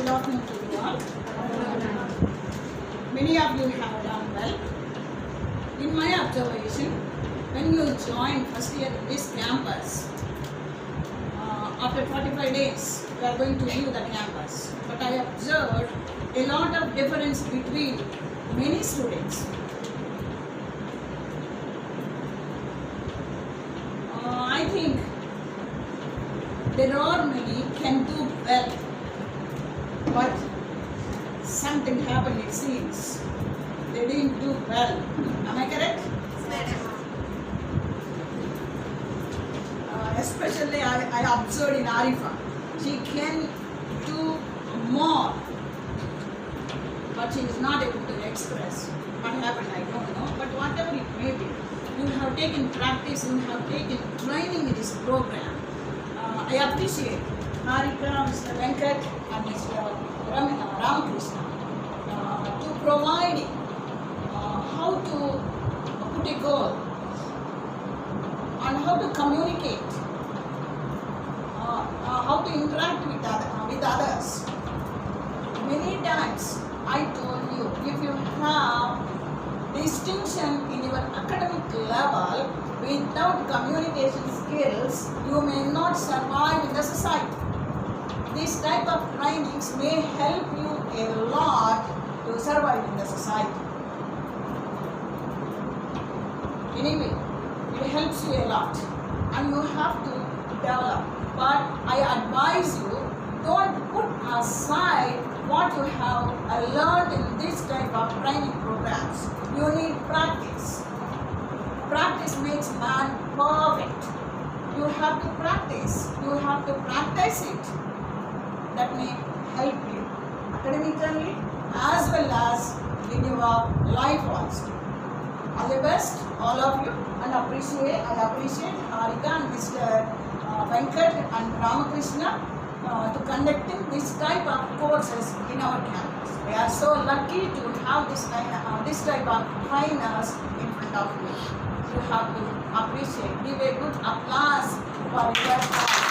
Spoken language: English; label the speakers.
Speaker 1: Good afternoon to you all. Many of you have done well. In my observation, when you join first year in this campus, after 45 days, you are going to leave the campus. But I observed a lot of difference between many students. I think there are many can do well, but something happened, it seems. They didn't do well. Am I correct? Especially I observed in Arifa. She can do more, but she is not able to express. What happened, I don't know. But whatever it may be, you have taken practice, you have taken training in this program. I appreciate Harika, Mr. Venkat and Mr. Ramakrishna to provide how to put a goal and how to communicate, how to interact with others. Many times I told you, if you have distinction in your academic level without communication skills, you may not survive in the society. This type of trainings may help you a lot to survive in the society. Anyway, it helps you a lot and you have to develop. But I advise you, don't put aside what you have learned in this type of training programs. You need practice. Practice makes man perfect. You have to practice. You have to practice it. That may help you academically as well as in your life also. All the best, all of you, and I appreciate Harika and Mr. Venkat and Ramakrishna to conducting this type of courses in our campus. We are so lucky to have this type of trainers in front of you. You have to appreciate. Give a good applause for your